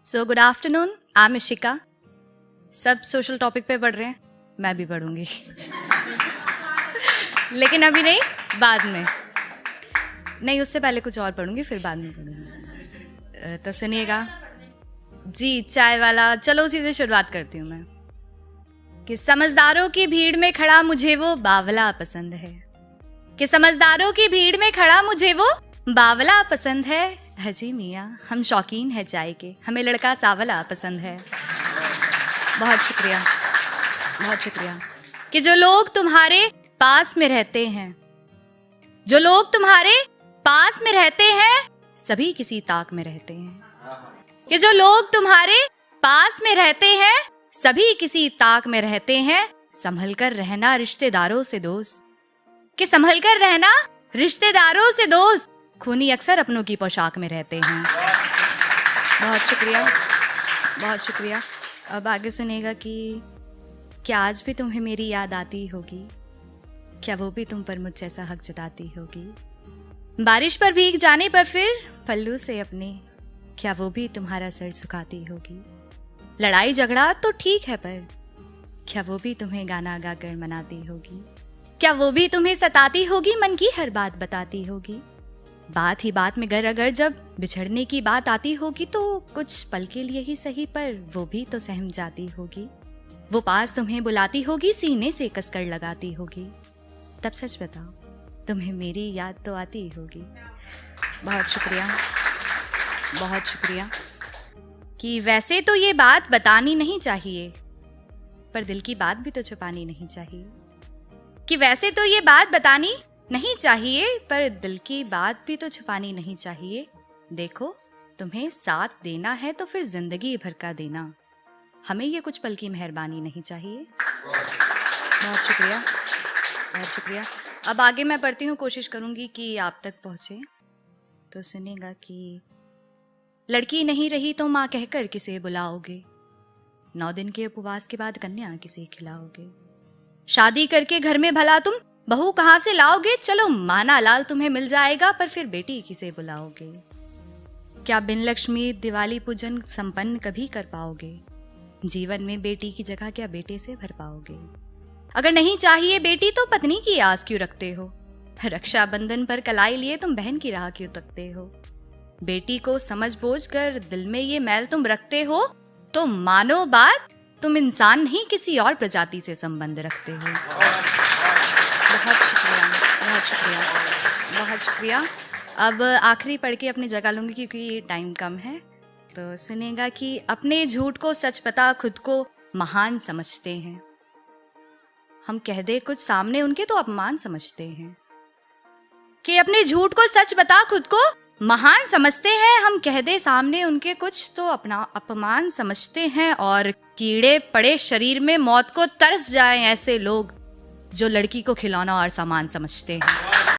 So good afternoon, I am Ishika. सब social topic पे पढ़ रहे हैं, मैं भी पढ़ूंगी लेकिन अभी नहीं, बाद में नहीं, उससे पहले कुछ और पढ़ूंगी, फिर बाद में पढ़ूंगी। तो सुनिएगा जी, चाय वाला। चलो उसी से शुरुआत करती हूँ मैं कि समझदारों की भीड़ में खड़ा मुझे वो बावला पसंद है, कि समझदारों की भीड़ में खड़ा मुझे वो बावला पसंद है। हजी मियाँ, हम शौकीन है चाय के, हमें लड़का सावला पसंद है। बहुत शुक्रिया, बहुत शुक्रिया। कि जो लोग तुम्हारे पास में रहते हैं, जो लोग तुम्हारे पास में रहते हैं, सभी किसी ताक में रहते हैं। कि जो लोग तुम्हारे पास में रहते हैं, सभी किसी ताक में रहते हैं। संभल कर रहना रिश्तेदारों से दोस्त, कि संभल कर रहना रिश्तेदारों से दोस्त, खूनी अक्सर अपनों की पोशाक में रहते हैं। बहुत शुक्रिया, बहुत शुक्रिया। अब आगे सुनेगा कि क्या आज भी तुम्हें मेरी याद आती होगी, क्या वो भी तुम पर मुझ जैसा हक जताती होगी। बारिश पर भीग जाने पर फिर पल्लू से अपने, क्या वो भी तुम्हारा सर झुकाती होगी। लड़ाई झगड़ा तो ठीक है, पर क्या वो भी तुम्हें गाना गाकर मनाती होगी। क्या वो भी तुम्हें सताती होगी, मन की हर बात बताती होगी। बात ही बात में अगर जब बिछड़ने की बात आती होगी, तो कुछ पल के लिए ही सही, पर वो भी तो सहम जाती होगी। वो पास तुम्हें बुलाती होगी, सीने से कसकर लगाती होगी। तब सच बताओ, तुम्हें मेरी याद तो आती होगी। बहुत शुक्रिया, बहुत शुक्रिया। कि वैसे तो ये बात बतानी नहीं चाहिए, पर दिल की बात भी तो छुपानी नहीं चाहिए। कि वैसे तो ये बात बतानी नहीं चाहिए, पर दिल की बात भी तो छुपानी नहीं चाहिए। देखो, तुम्हें साथ देना है तो फिर जिंदगी भर का देना, हमें ये कुछ पल की मेहरबानी नहीं चाहिए। बहुत शुक्रिया, बहुत शुक्रिया। अब आगे मैं पढ़ती हूँ, कोशिश करूंगी कि आप तक पहुंचे। तो सुनेगा कि लड़की नहीं रही तो माँ कहकर किसे बुलाओगे, 9 दिन के उपवास के बाद कन्या किसे खिलाओगे। शादी करके घर में भला तुम बहू कहाँ से लाओगे। चलो माना लाल तुम्हें मिल जाएगा, पर फिर बेटी किसे बुलाओगे। क्या बिन लक्ष्मी दिवाली पूजन संपन्न कभी कर पाओगे। जीवन में बेटी की जगह क्या बेटे से भर पाओगे। अगर नहीं चाहिए बेटी तो पत्नी की आस क्यों रखते हो। रक्षाबंधन पर कलाई लिए तुम बहन की राह क्यों तकते हो। बेटी को समझ बूझ कर दिल में ये मैल तुम रखते हो, तो मानो बात, तुम इंसान नहीं किसी और प्रजाति से संबंध रखते हो। बहुत शुक्रिया, बहुत शुक्रिया, बहुत शुक्रिया। अब आखिरी पढ़ के अपनी जगह लूंगी क्योंकि टाइम कम है। तो सुनेगा कि अपने झूठ को सच पता खुद को महान समझते हैं, हम कह दे कुछ सामने उनके तो अपमान समझते हैं। कि अपने झूठ को सच बता खुद को महान समझते हैं, हम कह दे सामने उनके कुछ तो अपना अपमान समझते हैं। और कीड़े पड़े शरीर में मौत को तरस जाएं ऐसे लोग, जो लड़की को खिलौना और सामान समझते हैं।